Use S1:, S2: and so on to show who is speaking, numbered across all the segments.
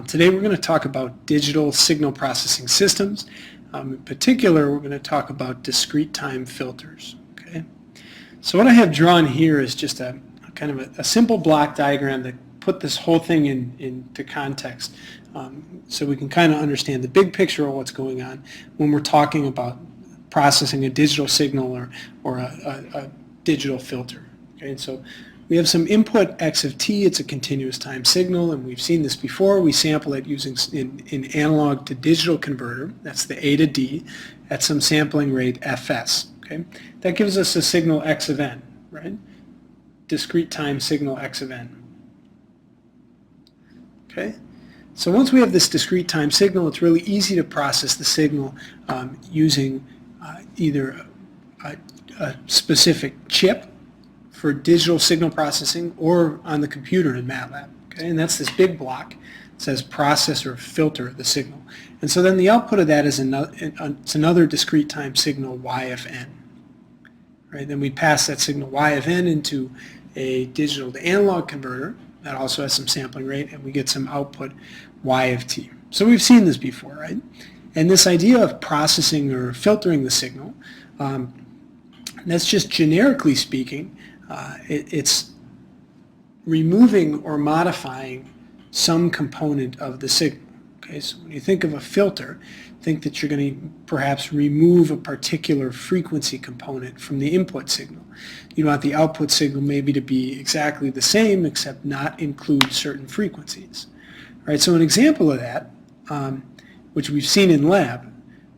S1: Today we're going to talk about digital signal processing systems. In particular, we're going to talk about discrete time filters. Okay? So what I have drawn here is just a kind of a simple block diagram that put this whole thing into context, so we can kind of understand the big picture of what's going on when we're talking about processing a digital signal or a digital filter. Okay? And so we have some input x of t. It's a continuous time signal, and we've seen this before. We sample it using in analog to digital converter. That's the A to D at some sampling rate fs. Okay, that gives us a signal x of n, right? Discrete time signal x of n. Okay, so once we have this discrete time signal, it's really easy to process the signal using either a specific chip for digital signal processing or on the computer in MATLAB. Okay? And that's this big block. It says process or filter the signal. And so then the output of that is another discrete time signal y of n. Right? Then we pass that signal y of n into a digital to analog converter that also has some sampling rate, and we get some output y of t. So we've seen this before, right? And this idea of processing or filtering the signal, that's just generically speaking, it's removing or modifying some component of the signal. Okay, so when you think of a filter, think that you're going to perhaps remove a particular frequency component from the input signal. You want the output signal maybe to be exactly the same except not include certain frequencies. All right, so an example of that, which we've seen in lab,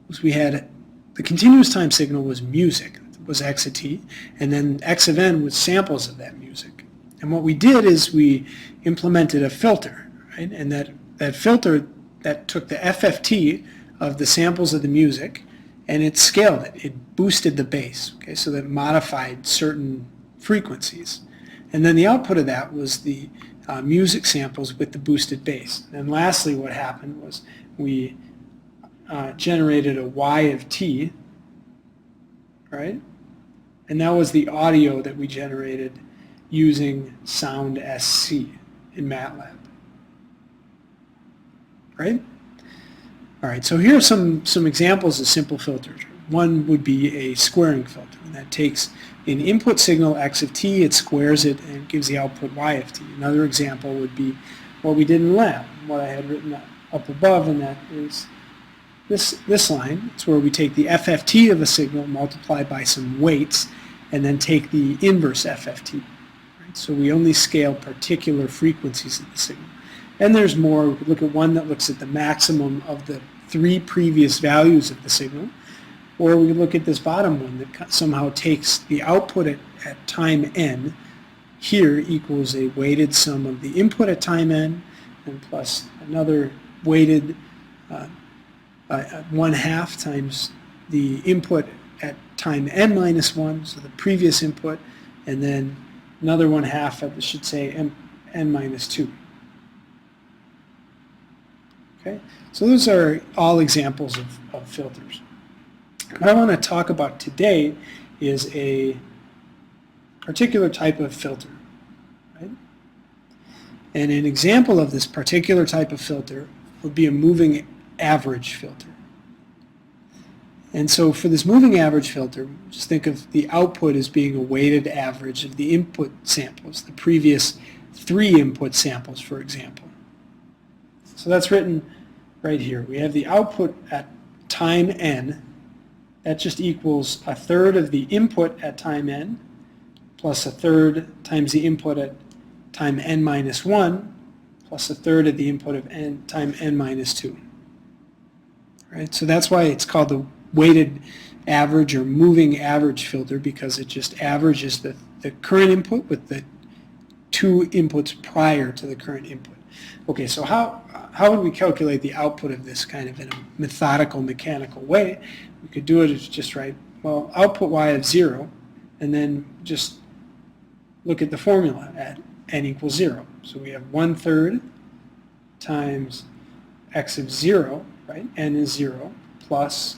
S1: was we had the continuous time signal was music. Was x of t, and then x of n was samples of that music. And what we did is we implemented a filter, right? And that filter that took the FFT of the samples of the music and it scaled it. It boosted the bass, okay? So that modified certain frequencies. And then the output of that was the music samples with the boosted bass. And lastly, what happened was we generated a y of t, right? And that was the audio that we generated using Sound SC in MATLAB. Right? All right, so here are some examples of simple filters. One would be a squaring filter. And that takes an input signal x of t, it squares it, and it gives the output y of t. Another example would be what we did in lab, what I had written up above, and that is this line. It's where we take the FFT of a signal, multiply by some weights, and then take the inverse FFT. Right? So we only scale particular frequencies of the signal. And there's more. We could look at one that looks at the maximum of the 3 previous values of the signal, or we could look at this bottom one that somehow takes the output at time n here equals a weighted sum of the input at time n and plus another weighted 1/2 times the input at time n minus 1, so the previous input, and then another 1/2 at, should say, n minus 2. Okay, so those are all examples of filters. What I want to talk about today is a particular type of filter. Right? And an example of this particular type of filter would be a moving average filter. And so for this moving average filter, just think of the output as being a weighted average of the input samples, the previous 3 input samples, for example. So that's written right here. We have the output at time n. That just equals 1/3 of the input at time n plus 1/3 times the input at time n minus 1 plus 1/3 of the input of time n minus 2. Right? So that's why it's called the weighted average or moving average filter, because it just averages the current input with the 2 inputs prior to the current input. Okay, so how would we calculate the output of this kind of in a methodical, mechanical way? We could do it as just right, well, output y of 0, and then just look at the formula at n equals 0. So we have 1/3 times x of 0, right? N is 0, plus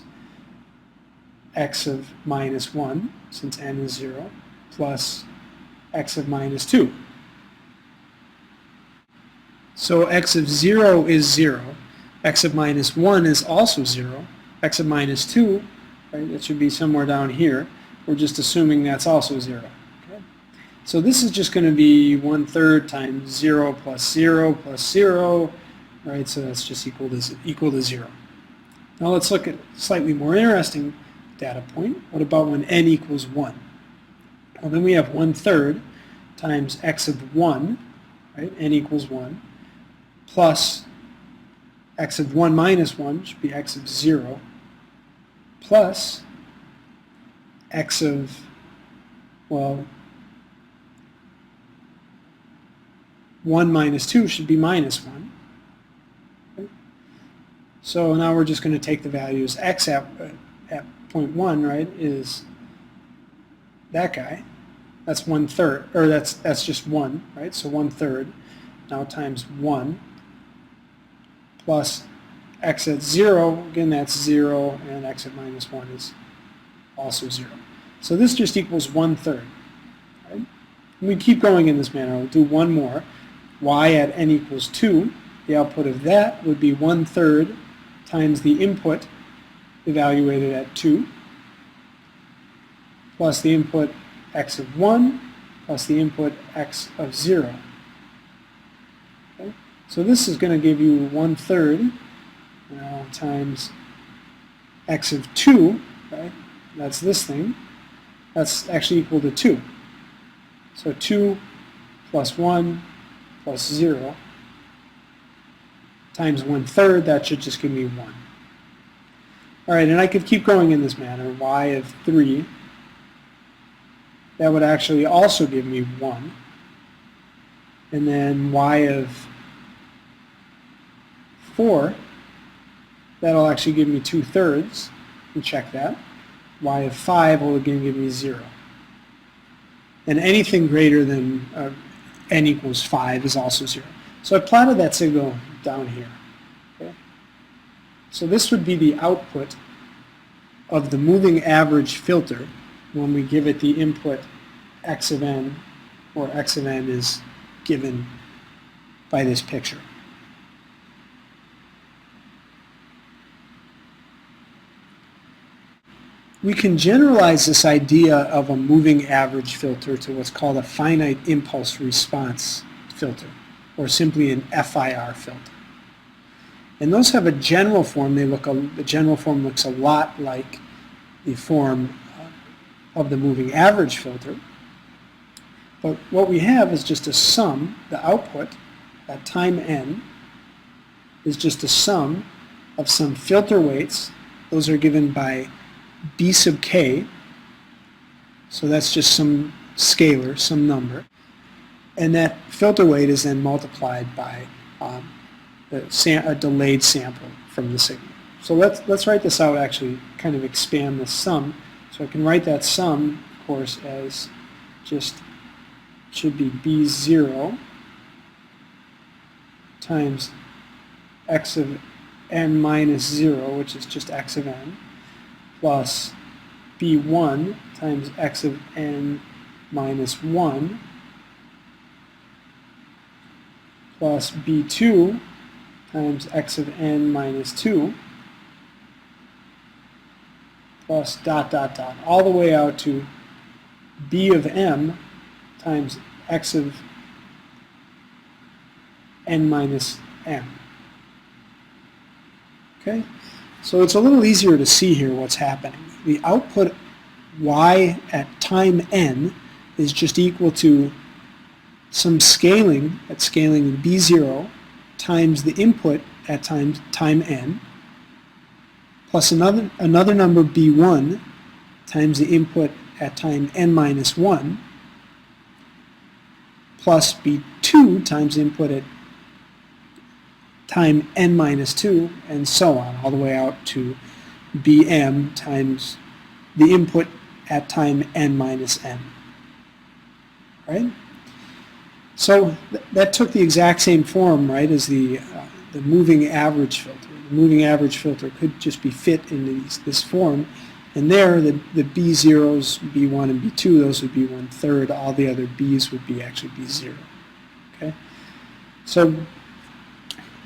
S1: x of minus 1, since n is 0, plus x of minus 2. So x of 0 is 0. X of minus 1 is also 0. X of minus 2, right, that should be somewhere down here. We're just assuming that's also 0. Okay? So this is just going to be 1/3 times 0 plus 0 plus 0. Right, so that's just equal to 0. Now let's look at a slightly more interesting data point. What about when n equals 1? Well, then we have 1/3 times x of 1, right, n equals 1, plus x of 1 minus 1, should be x of 0, plus x of, well, 1 minus 2 should be minus 1. Okay. So now we're just going to take the values. X at 0.1, right, is that guy. That's 1/3, or that's just 1, right? So 1/3 now times 1 plus x at 0, again that's 0, and x at minus 1 is also 0. So this just equals 1/3. Right? And we keep going in this manner. We'll do one more. Y at n equals 2, the output of that would be 1/3 times the input evaluated at 2 plus the input x of 1 plus the input x of 0. Okay? So this is going to give you 1/3 times x of 2, right? That's this thing. That's actually equal to 2. So 2 plus 1 plus 0 times 1/3, that should just give me 1. All right, and I could keep going in this manner. Y of 3, that would actually also give me 1. And then y of 4, that'll actually give me 2/3. And check that. Y of 5 will again give me 0. And anything greater than n equals 5 is also 0. So I plotted that signal down here. Okay? So this would be the output of the moving average filter when we give it the input x of n, or x of n is given by this picture. We can generalize this idea of a moving average filter to what's called a finite impulse response filter, or simply an FIR filter. And those have a general form. The general form looks a lot like the form of the moving average filter. But what we have is just a sum. The output at time n is just a sum of some filter weights. Those are given by b sub k. So that's just some scalar, some number. And that filter weight is then multiplied by a delayed sample from the signal. So let's write this out, actually kind of expand the sum. So I can write that sum, of course, as just, should be B0 times x of n minus 0, which is just x of n, plus B1 times x of n minus 1, plus B2 times x of n minus 2, plus dot, dot, dot, all the way out to B of m times x of n minus m. Okay? So it's a little easier to see here what's happening. The output y at time n is just equal to some scaling, at scaling b0, times the input at time n, plus another number b1 times the input at time n minus 1, plus b2 times input at time n minus 2, and so on, all the way out to bm times the input at time n minus n. Right? So that took the exact same form, right, as the moving average filter. The moving average filter could just be fit into this form, and there the B0s, B1 and B2, those would be 1/3. All the other B's would be actually B0. Okay? So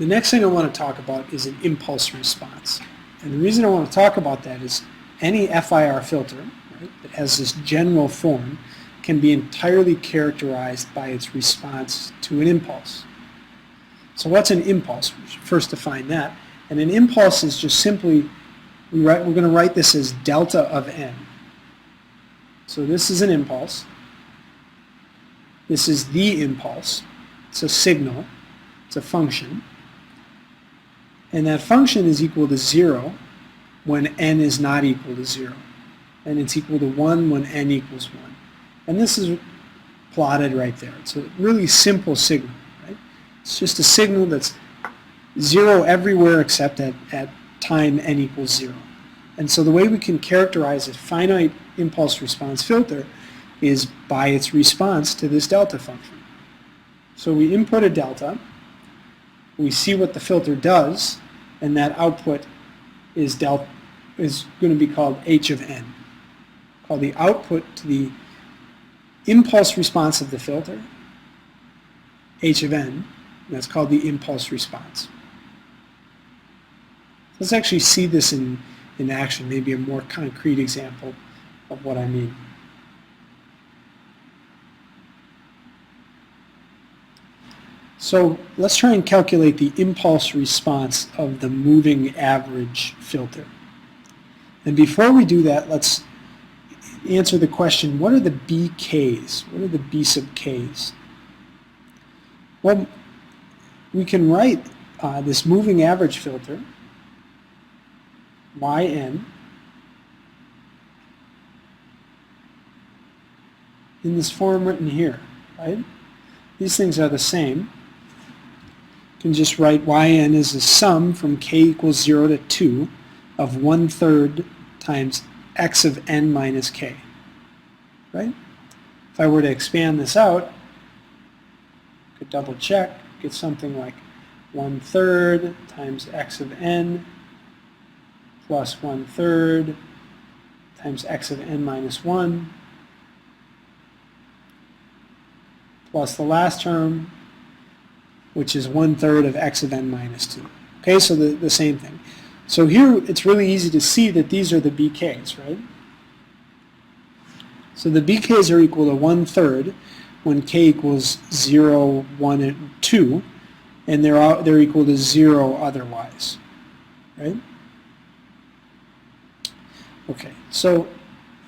S1: The next thing I want to talk about is an impulse response. And the reason I want to talk about that is any FIR filter, right, that has this general form can be entirely characterized by its response to an impulse. So what's an impulse? We should first define that. And an impulse is just simply, we're going to write this as delta of n. So this is an impulse. This is the impulse. It's a signal. It's a function. And that function is equal to 0 when n is not equal to 0. And it's equal to 1 when n equals 1. And this is plotted right there. It's a really simple signal, right? It's just a signal that's 0 everywhere except at time n equals 0. And so the way we can characterize a finite impulse response filter is by its response to this delta function. So we input a delta, we see what the filter does, and that output is going to be called h of n. Called the output to the impulse response of the filter, h of n, and that's called the impulse response. Let's actually see this in action, maybe a more concrete example of what I mean. So let's try and calculate the impulse response of the moving average filter. And before we do that, let's answer the question, what are the BKs? What are the B sub Ks? Well, we can write this moving average filter, Yn, in this form written here, right? These things are the same. You can just write Yn as a sum from k equals 0 to 2 of 1/3 times x of n minus k, right? If I were to expand this out, I could double check, get something like 1/3 times x of n plus 1/3 times x of n minus 1 plus the last term, which is 1/3 of x of n minus 2. Okay, so the same thing. So here it's really easy to see that these are the BKs, right? So the BKs are equal to 1/3 when k equals 0, 1, and 2, and they're equal to 0 otherwise, right? Okay, so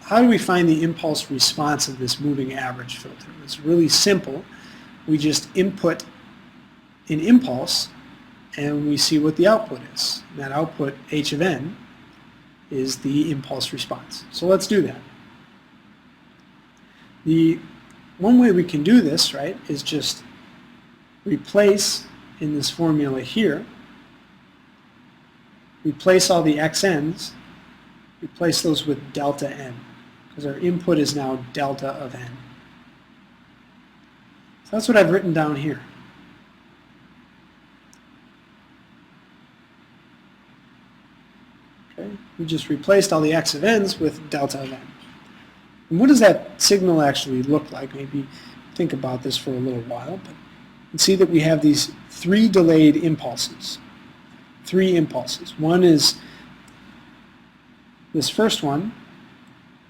S1: how do we find the impulse response of this moving average filter? It's really simple. We just input an impulse and we see what the output is. And that output, h of n, is the impulse response. So let's do that. The one way we can do this, right, is just replace in this formula here, replace all the xn's, replace those with delta n, because our input is now delta of n. So that's what I've written down here. Okay, we just replaced all the x of n's with delta of n. And what does that signal actually look like? Maybe think about this for a little while, but you can see that we have these 3 delayed impulses. 3 impulses. One is this first one.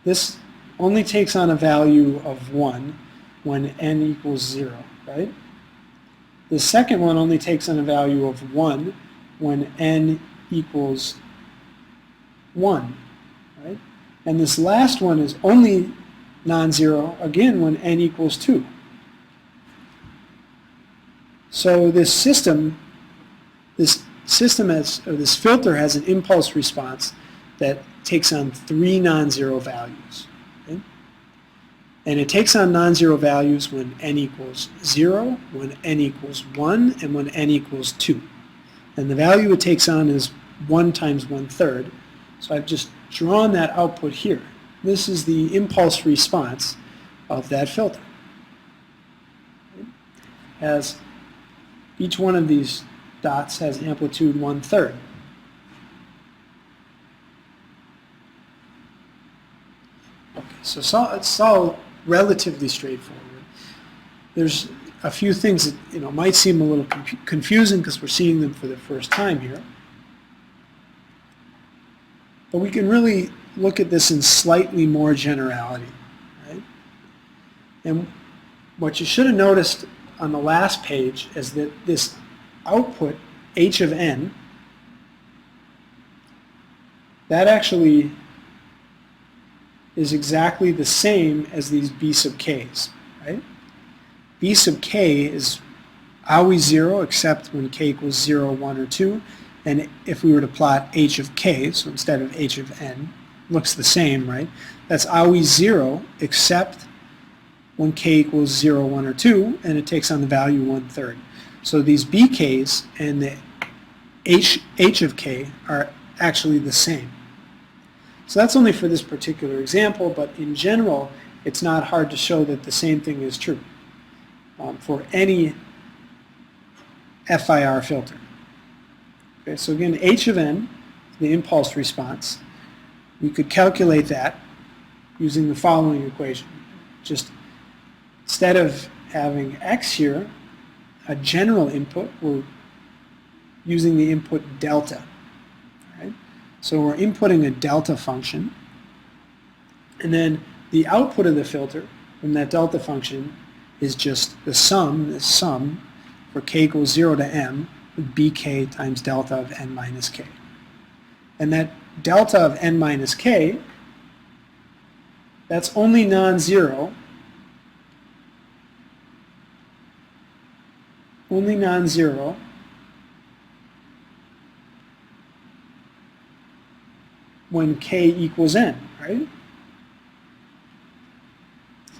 S1: This only takes on a value of 1 when n equals 0, right? The second one only takes on a value of 1 when n equals 1, right? And this last one is only non-zero, again, when n equals 2. So this filter has an impulse response that takes on 3 non-zero values. Okay? And it takes on non-zero values when n equals 0, when n equals 1, and when n equals 2. And the value it takes on is 1 times 1/3. So I've just drawn that output here. This is the impulse response of that filter. As each one of these dots has amplitude 1/3. Okay, so it's all relatively straightforward. There's a few things that might seem a little confusing because we're seeing them for the first time here. But we can really look at this in slightly more generality, right? And what you should have noticed on the last page is that this output, h of n, that actually is exactly the same as these b sub k's, right? B sub k is always 0 except when k equals 0, 1, or 2. And if we were to plot h of k, so instead of h of n, looks the same, right? That's always 0 except when k equals 0, 1, or 2, and it takes on the value 1/3. So these bk's and the h of k are actually the same. So that's only for this particular example, but in general, it's not hard to show that the same thing is true for any FIR filter. Okay, so again, h of n, the impulse response, we could calculate that using the following equation. Just instead of having x here, a general input, we're using the input delta. Right? So we're inputting a delta function, and then the output of the filter from that delta function is just the sum for k equals 0 to m with bk times delta of n minus k. And that delta of n minus k, that's only non-zero when k equals n, right?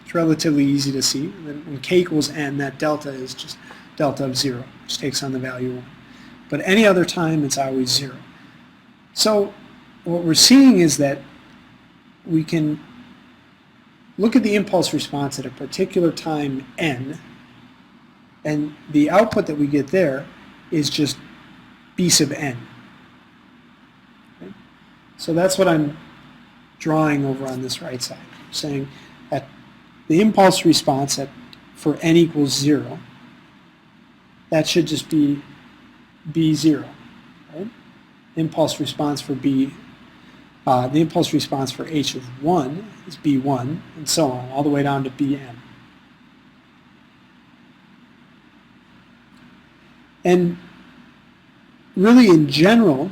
S1: It's relatively easy to see. When k equals n, that delta is just delta of 0, which takes on the value 1. But any other time, it's always 0. So what we're seeing is that we can look at the impulse response at a particular time n, and the output that we get there is just b sub n. Okay? So that's what I'm drawing over on this right side, saying that the impulse response for n equals 0, that should just be b0. Right? Impulse response for b, the impulse response for h of 1 is b1, and so on, all the way down to bn. And really, in general,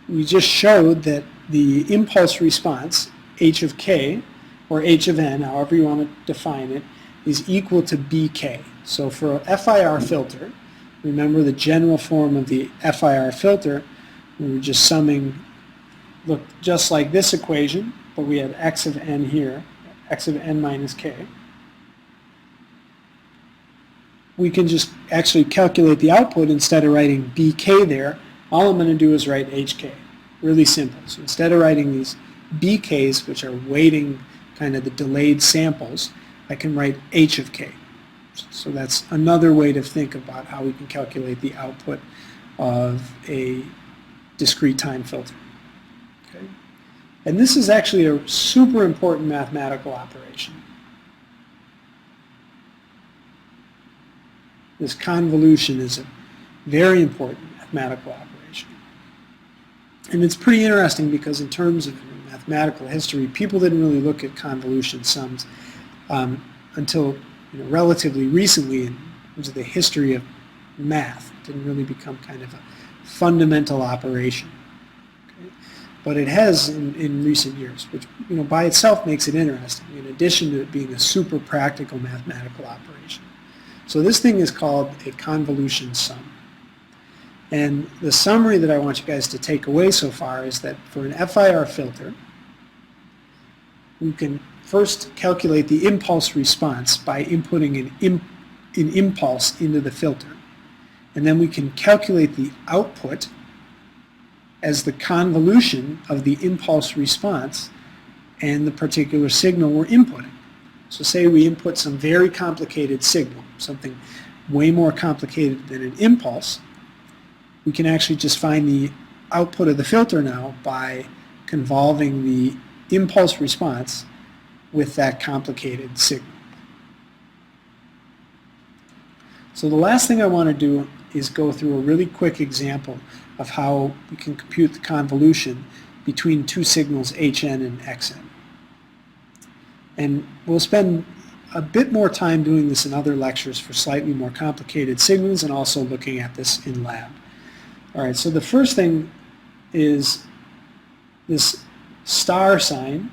S1: we just showed that the impulse response, h of k, or h of n, however you want to define it, is equal to bk. So for a FIR filter, remember the general form of the FIR filter, we were just summing, looked just like this equation, but we had x of n here, x of n minus k. We can just actually calculate the output instead of writing bk there. All I'm going to do is write hk. Really simple. So instead of writing these bk's, which are weighting kind of the delayed samples, I can write h of k. So that's another way to think about how we can calculate the output of a discrete time filter. Okay? And this is actually a super important mathematical operation. This convolution is a very important mathematical operation. And it's pretty interesting because in terms of mathematical history, people didn't really look at convolution sums until relatively recently in terms of the history of math. It didn't really become kind of a fundamental operation. Okay? But it has in recent years, which by itself makes it interesting, in addition to it being a super practical mathematical operation. So this thing is called a convolution sum. And the summary that I want you guys to take away so far is that for an FIR filter, we can first calculate the impulse response by inputting an impulse into the filter. And then we can calculate the output as the convolution of the impulse response and the particular signal we're inputting. So say we input some very complicated signal, something way more complicated than an impulse, we can actually just find the output of the filter now by convolving the impulse response with that complicated signal. So the last thing I want to do is go through a really quick example of how we can compute the convolution between two signals hn and xn. And we'll spend a bit more time doing this in other lectures for slightly more complicated signals and also looking at this in lab. Alright, so the first thing is this star sign.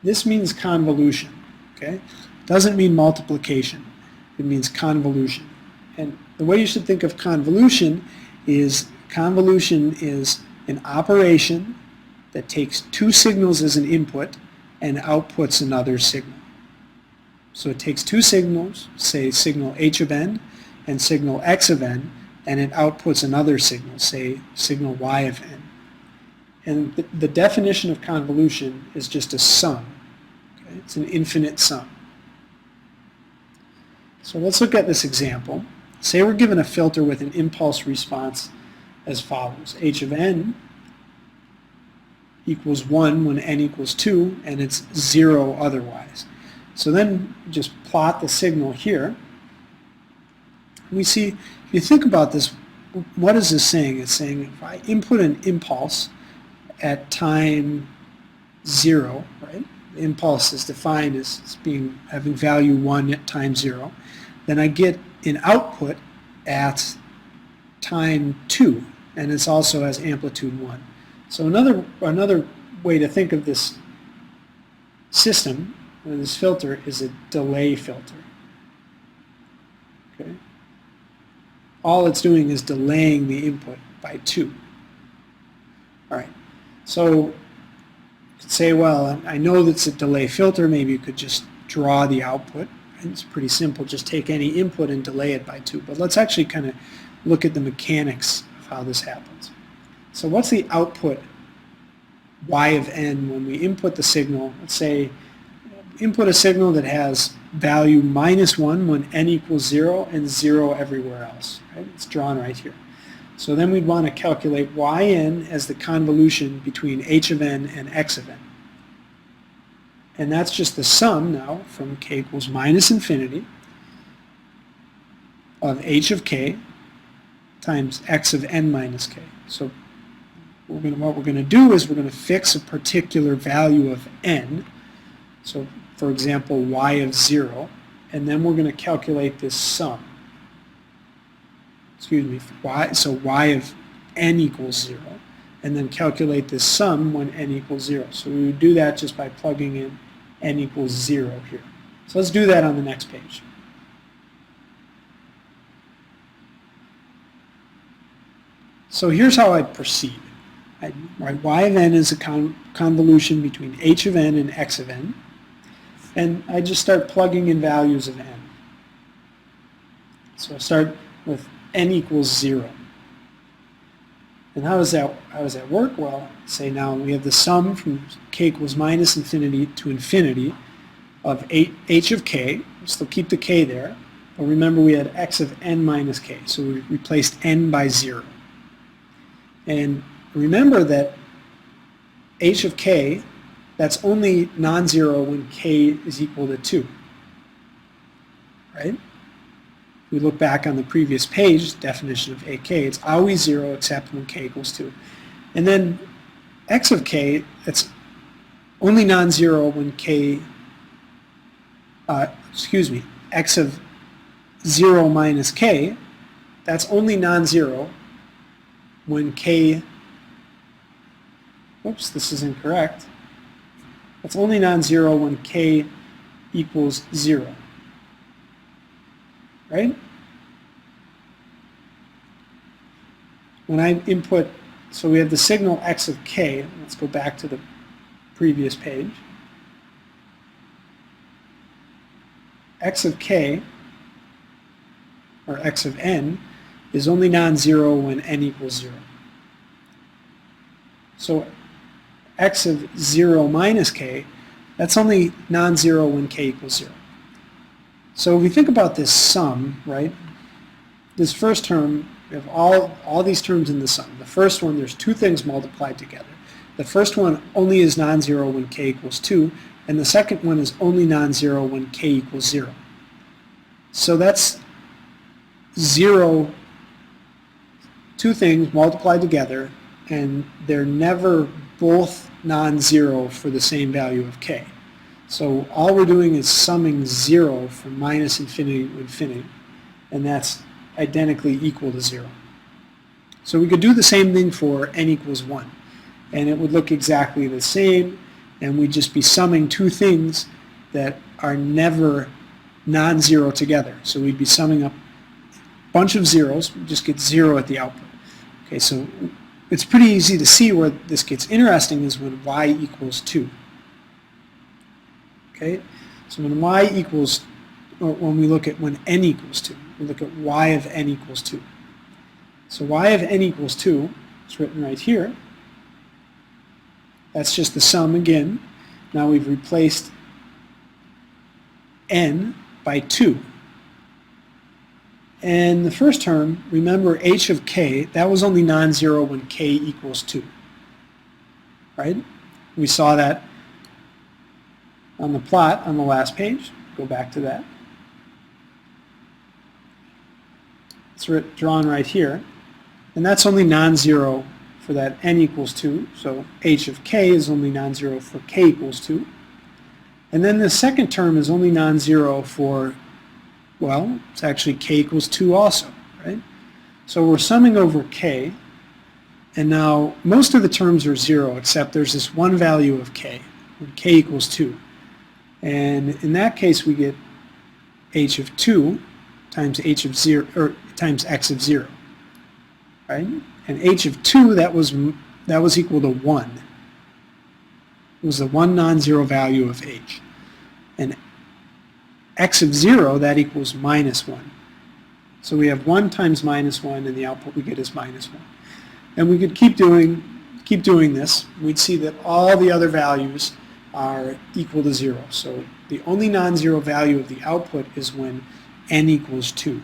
S1: This means convolution, okay? Doesn't mean multiplication. It means convolution. And the way you should think of convolution is an operation that takes two signals as an input and outputs another signal. So it takes two signals, say signal h of n and signal x of n, and it outputs another signal, say signal y of n. And the definition of convolution is just a sum. Okay? It's an infinite sum. So let's look at this example. Say we're given a filter with an impulse response as follows. H of n equals 1 when n equals 2, and it's 0 otherwise. So then just plot the signal here. We see, if you think about this, what is this saying? It's saying if I input an impulse at time 0, right? The impulse is defined as having value 1 at time 0. Then I get an output at time 2, and it's also has amplitude 1. So another way to think of this system, or this filter, is a delay filter. Okay? All it's doing is delaying the input by 2. All right. So you could say, well, I know that's a delay filter. Maybe you could just draw the output. It's pretty simple. Just take any input and delay it by 2. But let's actually kind of look at the mechanics of how this happens. So what's the output y of n when we input the signal? Let's say input a signal that has value -1 when n equals 0 and 0 everywhere else. Right? It's drawn right here. So then we'd want to calculate yn as the convolution between h of n and x of n. And that's just the sum now from k equals -infinity of h of k times x of n minus k. So what we're going to do is we're going to fix a particular value of n. So for example, y of 0, and then we're going to calculate this sum. Excuse me, y of n equals 0, and then calculate this sum when n equals 0. So we would do that just by plugging in n equals 0 here. So let's do that on the next page. So here's how I'd proceed. I'd write y of n is a convolution between h of n and x of n, and I just start plugging in values of n. So I start with n equals 0. And how does that work? Well, say now we have the sum from k equals -infinity to infinity of h of k. Still keep the k there, but remember we had x of n minus k, so we replaced n by 0. And remember that h of k, that's only non-zero when k is equal to 2. Right? We look back on the previous page, definition of AK, it's always 0 except when k equals 2. And then x of k, it's only non-zero when k, x of 0 minus k, that's only non-zero when k, oops, this is incorrect. It's only non-zero when k equals 0. Right? When I input, so we have the signal x of k. Let's go back to the previous page. X of k, or x of n, is only non-zero when n equals 0. So x of 0 minus k, that's only non-zero when k equals 0. So if we think about this sum, right, this first term, we have all these terms in the sum. The first one, there's two things multiplied together. The first one only is non-zero when k equals 2, and the second one is only non-zero when k equals 0. So that's 0, two things multiplied together, and they're never both non-zero for the same value of k. So all we're doing is summing 0 from minus infinity to infinity, and that's identically equal to 0. So we could do the same thing for n equals 1, and it would look exactly the same, and we'd just be summing two things that are never non-zero together. So we'd be summing up a bunch of zeros, we just get 0 at the output. Okay, so it's pretty easy to see where this gets interesting is when y equals 2. Okay, so when y equals, or when we look at when n equals 2, we look at y of n equals 2. So y of n equals 2, it's written right here. That's just the sum again. Now we've replaced n by 2. And the first term, remember h of k, that was only non-zero when k equals 2. Right? We saw that on the plot on the last page. Go back to that. It's drawn right here. And that's only non-zero for that n equals 2. So h of k is only non-zero for k equals 2. And then the second term is only non-zero for, well, it's actually k equals 2 also, right? So we're summing over k, and now most of the terms are 0 except there's this one value of k, when k equals 2. And in that case we get h of 2 times h of 0, or times x of 0, right? And h of 2, that was equal to 1. It was the one non-zero value of h. And x of 0, that equals minus 1. So we have 1 times minus 1, and the output we get is minus 1. And we could keep doing this. We'd see that all the other values are equal to 0. So the only non-zero value of the output is when n equals 2.